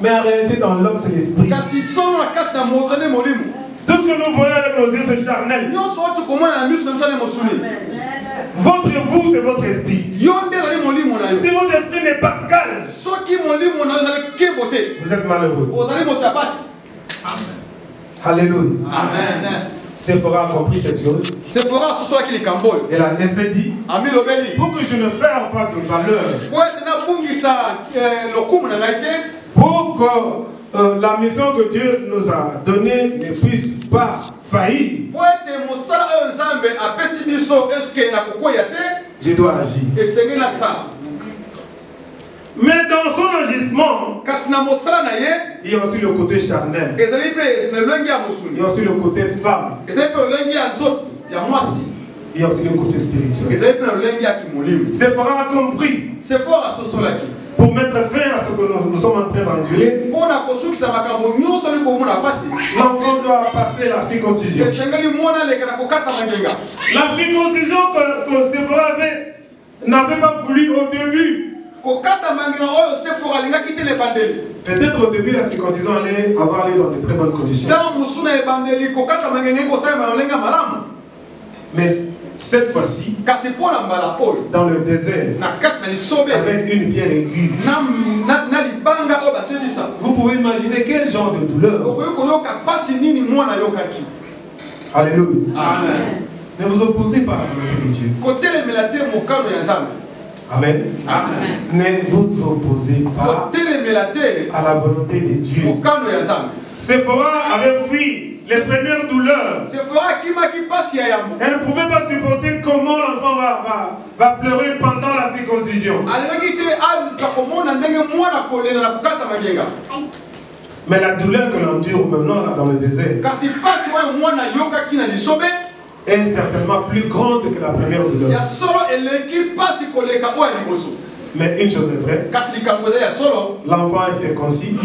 Mais en réalité, dans l'homme, c'est l'esprit. Tout ce que nous voyons avec nos yeux, c'est charnel. Votre vous, c'est votre esprit. Si votre esprit n'est pas calme, vous êtes malheureux. Alléluia. Amen. Sephora a compris cette chose. Sephora, ce soit qu'il est cambole. Elle s'est dit, pour que je ne perds pas de valeur, pour que la mission que Dieu nous a donnée ne puisse pas faillir, je dois agir. Mais dans son agissement, il y a aussi le côté charnel. Il y a aussi le côté femme. Il y a aussi le côté spirituel. Sephora a compris. Pour mettre fin à ce que nous sommes en train d'endurer, l'enfant doit passer la circoncision. La circoncision que Sephora n'avait pas voulu au début. Peut-être au début la circoncision allait avoir lieu dans de très bonnes conditions. Mais cette fois-ci, dans le désert, avec une pierre aiguë, vous pouvez imaginer quel genre de douleur. Alléluia. Amen. Ne vous opposez pas à la volonté de Dieu. Amen. Amen. Ne vous opposez pas à la volonté de Dieu. Sephora avait fui les premières douleurs. Elle ne pouvait pas supporter comment l'enfant va pleurer pendant la circoncision. Mais la douleur que l'on endure maintenant là, dans le désert est certainement plus grande que la première douleur. Mais une chose est vraie, l'enfant est circoncis,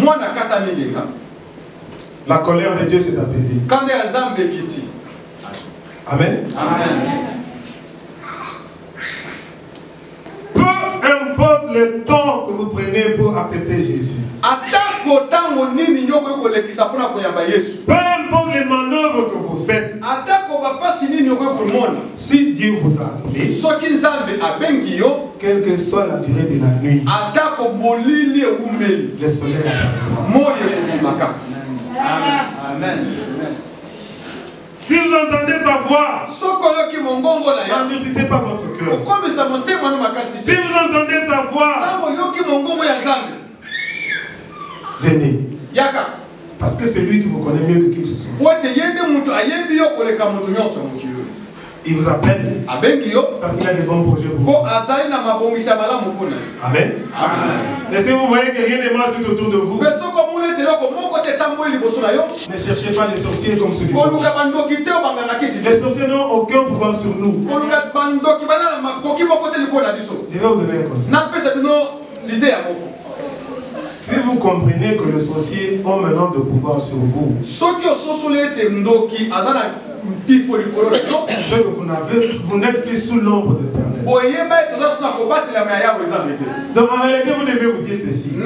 la colère de Dieu s'est apaisée. Amen. Amen. Peu importe le temps que vous prenez pour accepter Jésus, peu importe les manœuvres que vous faites, si Dieu vous a appelé, quelle que soit la durée de la nuit, le soleil apparaîtra. Amen. Si vous entendez sa voix, n'endurcissez pas votre cœur. Si vous entendez sa voix, venez. Parce que c'est lui qui vous connaît mieux que qui que ce soit. Il vous appelle parce qu'il a des bons projets pour vous. Amen. Et si vous voyez que rien ne marche tout autour de vous, ne cherchez pas les sorciers comme celui-là. Les sorciers n'ont aucun pouvoir sur nous. Je vais vous donner un conseil. Si vous comprenez que les sorciers ont maintenant de pouvoir sur vous, ce que vous n'êtes plus sous l'ombre de l'Éternel. Donc en réalité, vous devez vous dire ceci.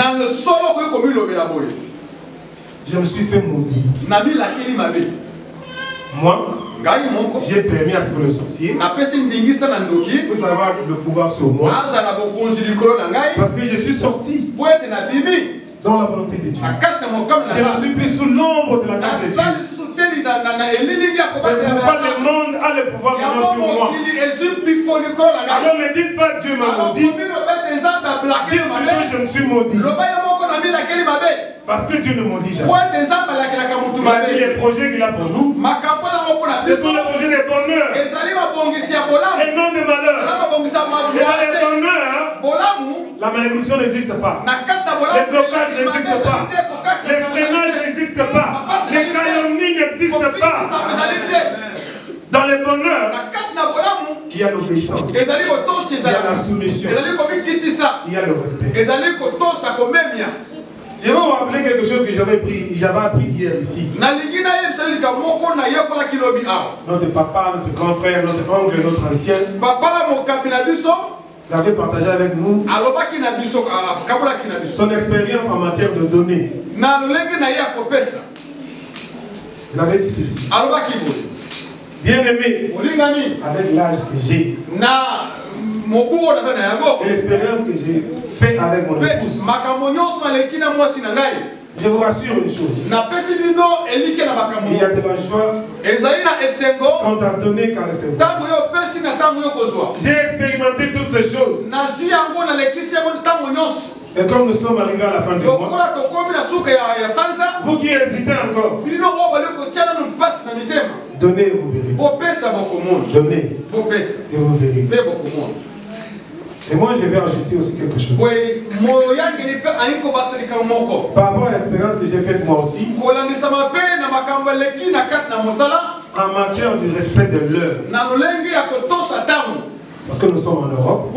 Je me suis fait maudit. Moi, j'ai permis à ce que le sorcier puisse avoir le pouvoir sur moi. Parce que je suis sorti dans la volonté de Dieu. Je ne suis plus sous l'ombre de la grâce de Dieu. C'est pourquoi le monde a le pouvoir maintenant sur moi. Alors ne dites pas Dieu m'a maudit. Dites plutôt je me suis maudit. Parce que Dieu ne maudit jamais. Il a dit les projets qu'il a pour nous, ce sont les projets de bonheur et non de malheur. Et dans les bonheurs, la malédiction n'existe pas. Les blocages n'existent pas. Les freinages n'existent pas. Les calomnies n'existent pas. Dans les bonheurs, il y a l'obéissance, il y a la soumission, il y a le respect. Je vais vous rappeler quelque chose que j'avais appris hier ici. Notre papa, notre grand frère, notre oncle, notre ancien Il avait partagé avec nous son expérience en matière de données. Il avait dit ceci. Bien-aimé, avec l'âge que j'ai et l'expérience que j'ai fait avec mon épouse, je vous rassure une chose. Il y a de la joie quand on a donné, quand on recevoir. J'ai expérimenté toutes ces choses. Et comme nous sommes arrivés à la fin du mois, vous qui hésitez encore, donnez et vous verrez. Donnez et vous verrez. Et moi, je vais ajouter aussi quelque chose. Par rapport à l'expérience que j'ai faite moi aussi, en matière du respect de l'heure. Parce que nous sommes en Europe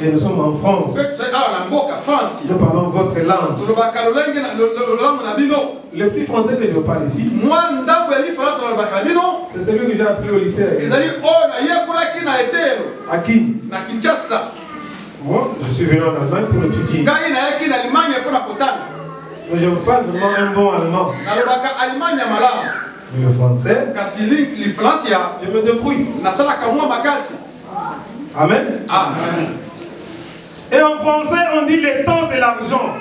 et nous sommes en France. Nous parlons votre langue. Le petit français que je parle ici, c'est celui que j'ai appris au lycée. À qui? Moi, je suis venu en Allemagne pour étudier. Mais je parle vraiment un bon allemand. Mais le français, je me débrouille. Amen. Amen. Et en français, on dit le temps c'est l'argent.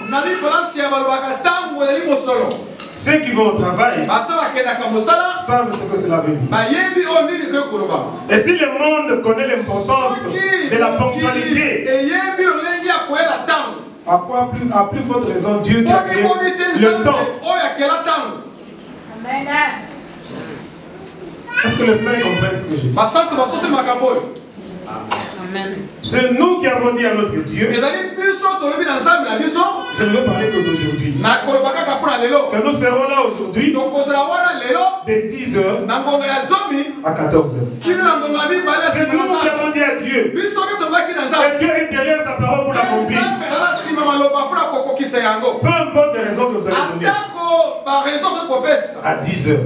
Ceux qui vont au travail savent ce que cela veut dire. Et si le monde connaît l'importance de la ponctualité, à plus forte raison, Dieu qui a créé le temps. Est-ce que les saints comprennent ce que je dis? C'est nous qui avons dit à notre Dieu. Je ne veux parler que d'aujourd'hui. Que nous serons là aujourd'hui de 10h à 14h. C'est nous qui avons dit à Dieu. Et Dieu est derrière sa parole pour l'accomplir. Peu importe les raisons que vous avez données. À 10h.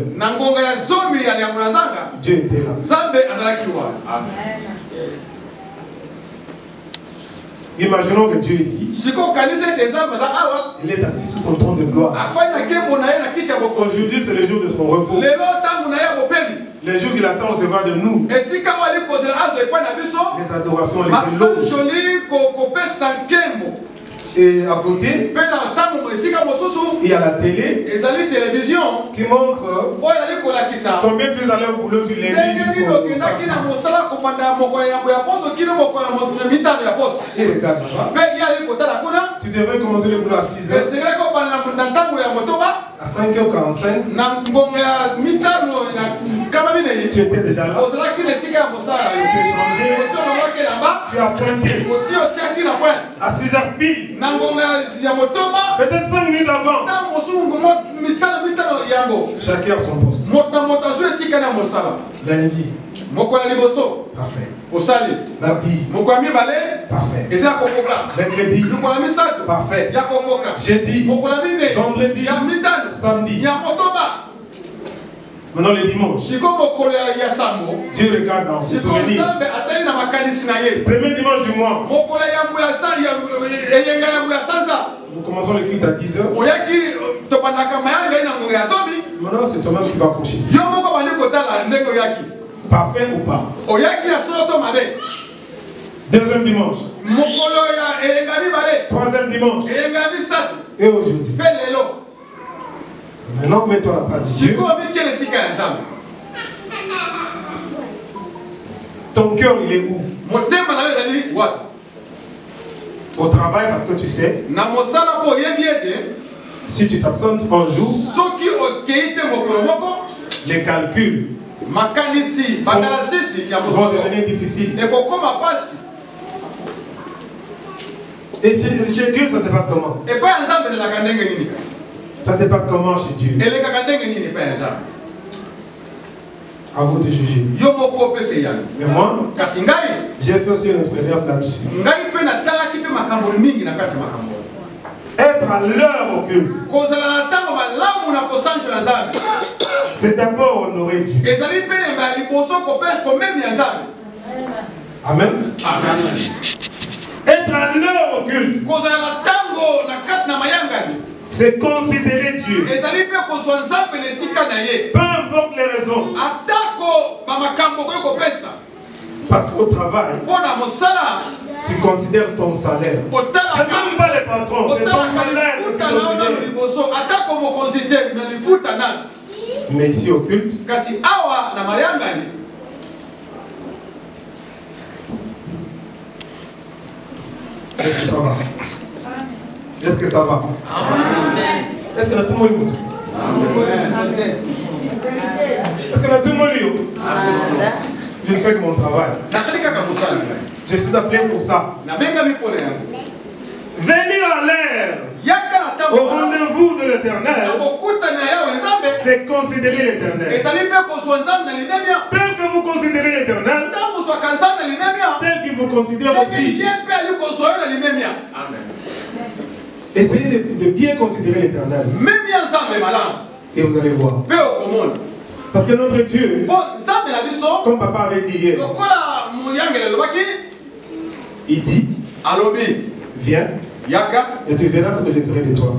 Dieu était là. Amen. Imaginons que Dieu ici, il est assis sous son trône de gloire. Aujourd'hui, c'est le jour de son repos. Le jour qu'il attend recevoir de nous les adorations, les éloges. Et à côté, il y a la télé qui montre combien tu es allé au boulot du lundi jusqu'au samedi. Et regarde là-bas. Tu devrais commencer le boulot à 6h. À 5h45, tu étais déjà là. Tu as changé. Tu as pointé. À 6h pile. Peut-être 5 minutes avant. Chacun a son poste. Lundi. Parfait. Mardi. Parfait. Mercredi. Parfait. Jeudi. Vendredi. Samedi. Maintenant le dimanche. Dieu regarde dans ses souvenirs. Premier dimanche du mois. Nous commençons le culte à 10h. Maintenant c'est toi-même qui vas coucher. Parfait ou pas? Deuxième dimanche. Troisième dimanche. Et aujourd'hui. Maintenant, mets-toi à la place de Dieu. Ton cœur, il est où? Au travail, parce que tu sais, si tu t'absentes un jour, les calculs vont devenir difficiles. Et chez Dieu, ça se passe comment? Ça se passe comment chez Dieu? À vous de juger. Mais moi, j'ai fait aussi une expérience là-dessus. Être à l'heure au culte, c'est d'abord honorer Dieu. Amen. Amen. Être à l'heure au culte, c'est considérer Dieu. Peu importe les raisons. Parce qu'au travail, tu considères ton salaire. C'est même pas les patrons, c'est ton salaire que tu considères. Mais ici au culte, est-ce que ça va? Est-ce que ça va? Est-ce que tout le monde est-ce que tout le monde je fais que mon travail. Je suis appelé pour ça. Venir à l'heure au rendez-vous de l'Éternel, c'est considérer l'Éternel. Tel que vous considérez l'Éternel, tel qu'il vous considère aussi. Essayez de bien considérer l'Éternel. Et vous allez voir. Parce que notre Dieu, comme papa avait dit hier, il dit, viens, et tu verras ce que je ferai de toi.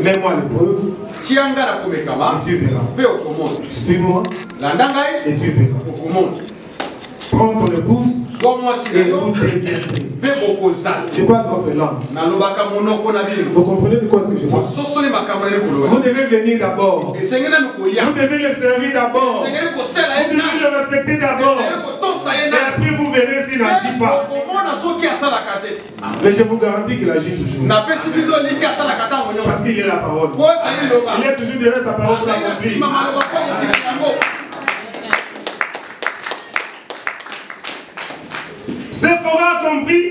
Mets-moi l'épreuve, et tu verras. Suis-moi, et tu verras. Prends ton épouse, et vous deviendrez. Je parle votre langue. Vous comprenez de quoi ce que je parle? Vous devez venir d'abord. Vous devez le servir d'abord. Vous devez le respecter d'abord. Et après vous verrez s'il n'agit pas. Mais je vous garantis qu'il agit toujours. Parce qu'il est la parole. Il est toujours derrière sa parole pour l'accomplir. Séphora a compris.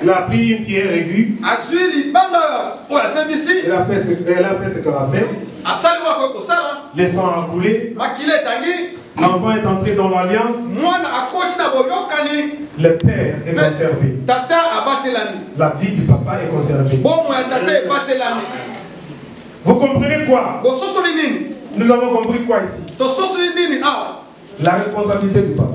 Il a pris une pierre aiguë. Elle a fait ce qu'elle a fait. Le sang a coulé. L'enfant est entré dans l'alliance. Le père est conservé. La vie du papa est conservée. Vous comprenez quoi? Nous avons compris quoi ici? La responsabilité du papa.